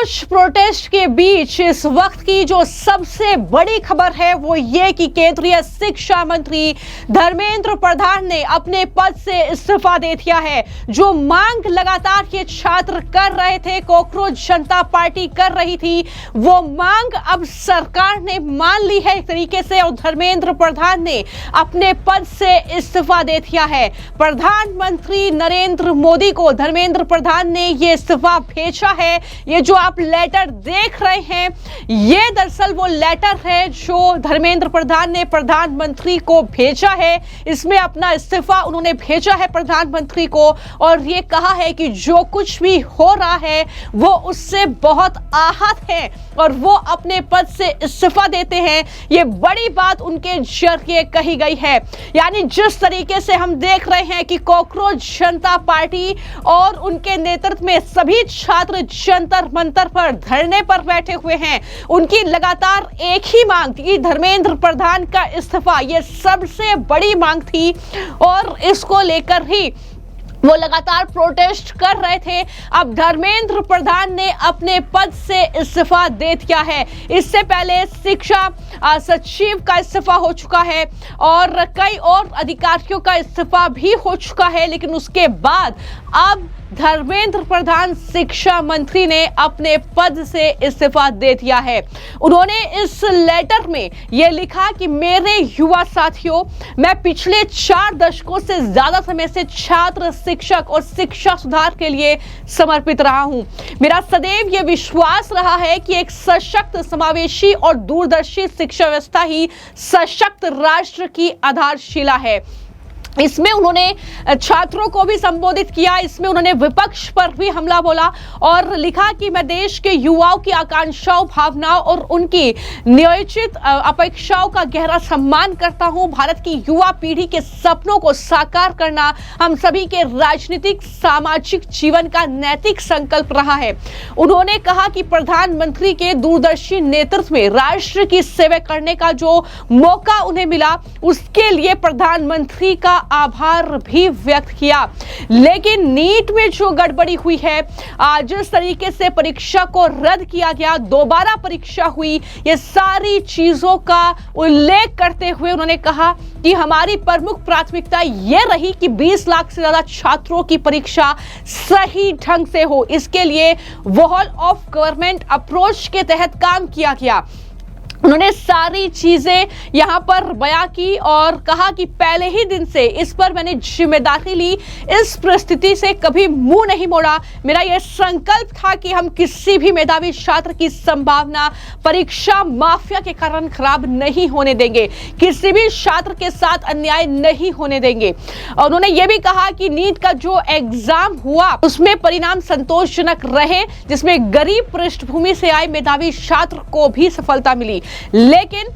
आक्रोश प्रोटेस्ट के बीच इस वक्त की जो सबसे बड़ी खबर है वो ये कि केंद्रीय शिक्षा मंत्री धर्मेंद्र प्रधान ने अपने पद से इस्तीफा दे दिया है। जो मांग लगातार ये छात्र कर रहे थे, कॉकरोच जनता पार्टी कर रही थी, वो मांग अब सरकार ने मान ली है एक तरीके से और धर्मेंद्र प्रधान ने अपने पद से इस्तीफा दे दिया है। प्रधानमंत्री नरेंद्र मोदी को धर्मेंद्र प्रधान ने ये इस्तीफा भेजा है। ये जो आप लेटर देख रहे हैं, ये दरअसल वो लेटर है जो धर्मेंद्र प्रधान ने प्रधानमंत्री को भेजा है। इसमें अपना इस्तीफा उन्होंने भेजा है प्रधानमंत्री को और ये कहा है कि जो कुछ भी हो रहा है वो उससे बहुत आहत है और वो अपने पद से इस्तीफा देते हैं। ये बड़ी बात उनके जरिए कही गई है। यानी जिस तरीके से हम देख रहे हैं कि कॉकरोच जनता पार्टी और उनके नेतृत्व में सभी छात्र जंतर मंतर पर धरने पर बैठे हुए हैं, उनकी लगातार एक ही मांग थी, धर्मेंद्र प्रधान का इस्तीफा। ये सबसे बड़ी मांग थी और इसको लेकर ही वो लगातार प्रोटेस्ट कर रहे थे। अब धर्मेंद्र प्रधान ने अपने पद से इस्तीफा दे दिया है। इससे पहले शिक्षा सचिव का इस्तीफा हो चुका है और कई और अधिकारियों का इस्तीफा भी हो चुका है, लेकिन उसके बाद अब धर्मेंद्र प्रधान शिक्षा मंत्री ने अपने पद से इस्तीफा दे दिया है। उन्होंने इस लेटर में यह लिखा कि मेरे युवा साथियों, मैं पिछले 4 दशकों से ज्यादा समय से छात्र, शिक्षक और शिक्षा सुधार के लिए समर्पित रहा हूं। मेरा सदैव यह विश्वास रहा है कि एक सशक्त, समावेशी और दूरदर्शी शिक्षा व्यवस्था ही सशक्त राष्ट्र की आधारशिला है। इसमें उन्होंने छात्रों को भी संबोधित किया, इसमें उन्होंने विपक्ष पर भी हमला बोला और लिखा कि मैं देश के युवाओं की आकांक्षाओं, भावनाओं और उनकी नियोजित अपेक्षाओं का गहरा सम्मान करता हूं। भारत की युवा पीढ़ी के सपनों को साकार करना हम सभी के राजनीतिक, सामाजिक जीवन का नैतिक संकल्प रहा है। उन्होंने कहा कि प्रधानमंत्री के दूरदर्शी नेतृत्व में राष्ट्र की सेवा करने का जो मौका उन्हें मिला, उसके लिए प्रधानमंत्री का आभार भी व्यक्त किया। लेकिन नीट में जो गड़बड़ी हुई है, जिस तरीके से परीक्षा को रद्द किया गया, दोबारा परीक्षा हुई, ये सारी चीजों का उल्लेख करते हुए उन्होंने कहा कि हमारी प्रमुख प्राथमिकता यह रही कि 20 लाख से ज्यादा छात्रों की परीक्षा सही ढंग से हो। इसके लिए व्होल ऑफ गवर्नमेंट अप्रोच के तहत काम किया गया। उन्होंने सारी चीजें यहां पर बयां की और कहा कि पहले ही दिन से इस पर मैंने जिम्मेदारी ली, इस परिस्थिति से कभी मुंह नहीं मोड़ा। मेरा यह संकल्प था कि हम किसी भी मेधावी छात्र की संभावना परीक्षा माफिया के कारण खराब नहीं होने देंगे, किसी भी छात्र के साथ अन्याय नहीं होने देंगे। और उन्होंने यह भी कहा कि नीट का जो एग्जाम हुआ उसमें परिणाम संतोषजनक रहे, जिसमें गरीब पृष्ठभूमि से आए मेधावी छात्र को भी सफलता मिली। लेकिन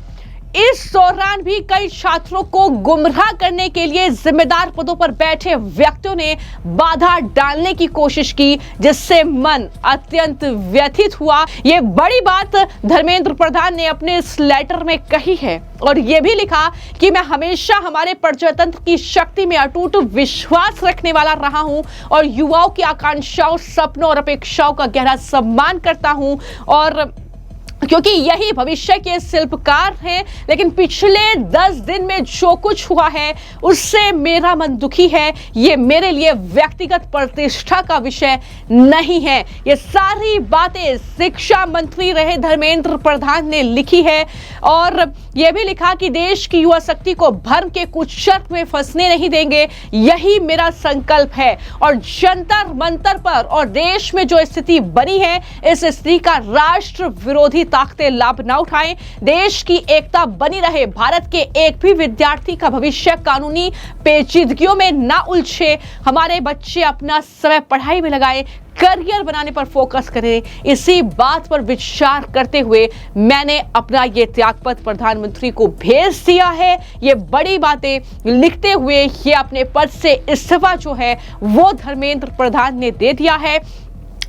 इस दौरान भी कई छात्रों को गुमराह करने के लिए जिम्मेदार पदों पर बैठे व्यक्तियों ने बाधा डालने की कोशिश की, जिससे मन अत्यंत व्यथित हुआ। ये बड़ी बात धर्मेंद्र प्रधान ने अपने इस लेटर में कही है और ये भी लिखा कि मैं हमेशा हमारे प्रजातंत्र की शक्ति में अटूट विश्वास रखने वाला रहा हूं और युवाओं की आकांक्षाओं, सपनों और अपेक्षाओं का गहरा सम्मान करता हूं, और क्योंकि यही भविष्य के शिल्पकार हैं। लेकिन पिछले 10 दिन में जो कुछ हुआ है उससे मेरा मन दुखी है। ये मेरे लिए व्यक्तिगत प्रतिष्ठा का विषय नहीं है। ये सारी बातें शिक्षा मंत्री रहे धर्मेंद्र प्रधान ने लिखी है और यह भी लिखा कि देश की युवा शक्ति को भ्रम के कुचक्र में फंसने नहीं देंगे, यही मेरा संकल्प है। और जंतर मंतर पर और देश में जो स्थिति बनी है, इस स्थिति का राष्ट्र विरोधी ताकतें लाभ न उठाएं, देश की एकता बनी रहे, भारत के एक भी विद्यार्थी का भविष्य कानूनी पेचीदगियों में न उलझे, हमारे बच्चे अपना समय पढ़ाई में लगाएं, करियर बनाने पर फोकस करें। इसी बात पर विचार करते हुए मैंने अपना ये त्यागपत्र प्रधानमंत्री को भेज दिया है। ये बड़ी बातें लिखते हुए ये अपने पद से इस्तीफा जो है वो धर्मेंद्र प्रधान ने दे दिया है।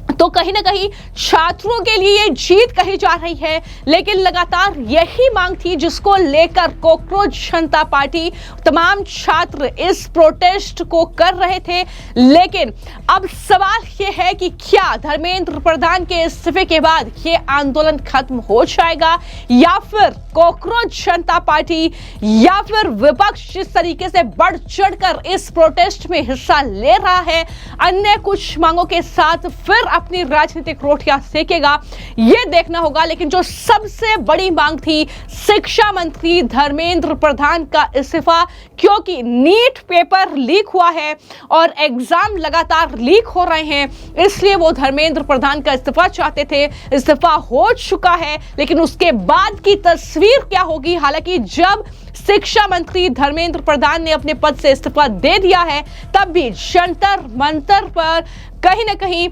तो कहीं ना कहीं छात्रों के लिए ये जीत कही जा रही है, लेकिन लगातार यही मांग थी जिसको लेकर कॉकरोच जनता पार्टी तमाम छात्र इस प्रोटेस्ट को कर रहे थे। लेकिन अब सवाल ये है कि क्या धर्मेंद्र प्रधान के इस्तीफे के बाद ये आंदोलन खत्म हो जाएगा, या फिर कॉकरोच जनता पार्टी या फिर विपक्ष जिस तरीके से बढ़ चढ़कर इस प्रोटेस्ट में हिस्सा ले रहा है, अन्य कुछ मांगों के साथ फिर अपनी राजनीतिक रोटियां सेकेगा, यह देखना होगा। लेकिन जो सबसे बड़ी मांग थी शिक्षा मंत्री धर्मेंद्र प्रधान का इस्तीफा, क्योंकि नीट पेपर लीक हुआ है और एग्जाम लगातार लीक हो रहे हैं, इसलिए वो धर्मेंद्र प्रधान का इस्तीफा चाहते थे। इस्तीफा हो चुका है, लेकिन उसके बाद की तस्वीर क्या होगी? हालांकि जब शिक्षा मंत्री धर्मेंद्र प्रधान ने अपने पद से इस्तीफा दे दिया है, तब भी जंतर मंतर पर कहीं ना कहीं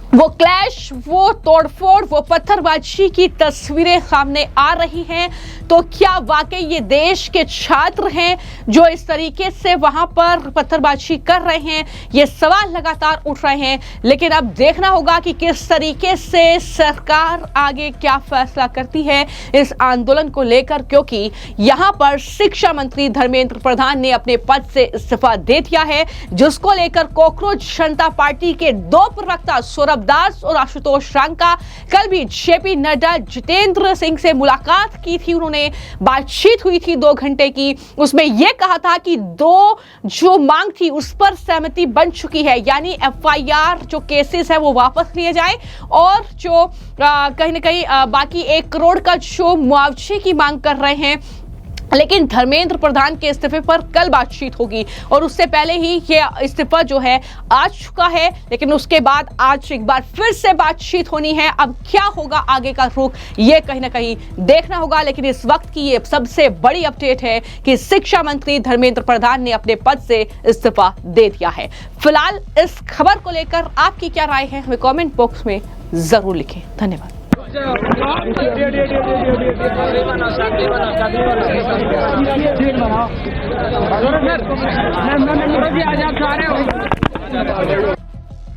वो क्लैश, वो तोड़फोड़, वो पत्थरबाजी की तस्वीरें सामने आ रही हैं। तो क्या वाकई ये देश के छात्र हैं जो इस तरीके से वहां पर पत्थरबाजी कर रहे हैं? ये सवाल लगातार उठ रहे हैं। लेकिन अब देखना होगा कि किस तरीके से सरकार आगे क्या फैसला करती है इस आंदोलन को लेकर, क्योंकि यहां पर शिक्षा मंत्री धर्मेंद्र प्रधान ने अपने पद से इस्तीफा दे दिया है, जिसको लेकर कॉकरोच जनता पार्टी के दो प्रवक्ता सौरभ दास और आशुतोष रांका कल भी जेपी नड्डा, जितेंद्र सिंह से मुलाकात की थी। उन्होंने बातचीत हुई थी 2 घंटे की। उसमें यह कहा था कि दो जो मांग थी उस पर सहमति बन चुकी है, यानी एफआईआर जो केसेस है वो वापस लिए जाए और जो कहीं ना कहीं बाकी 1 करोड़ का जो मुआवजे की मांग कर रहे हैं। लेकिन धर्मेंद्र प्रधान के इस्तीफे पर कल बातचीत होगी और उससे पहले ही ये इस्तीफा जो है आ चुका है, लेकिन उसके बाद आज एक बार फिर से बातचीत होनी है। अब क्या होगा आगे का रुख, ये कहीं ना कहीं देखना होगा। लेकिन इस वक्त की ये सबसे बड़ी अपडेट है कि शिक्षा मंत्री धर्मेंद्र प्रधान ने अपने पद से इस्तीफा दे दिया है। फिलहाल इस खबर को लेकर आपकी क्या राय है, हमें कमेंट बॉक्स में जरूर लिखें। धन्यवाद।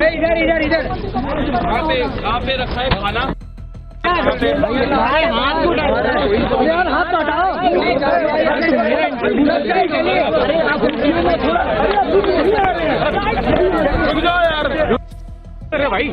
इधर इधर इधर आप पे रखा है खाना, हाथ हटाओ यार। अरे भाई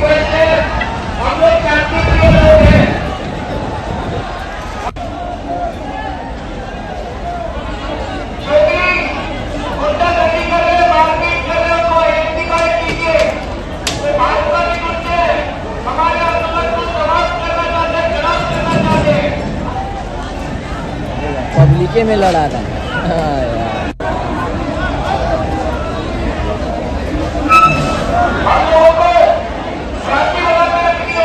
हम लोग शांति प्रिय लोग हैं। पब्लिके में लड़ा था।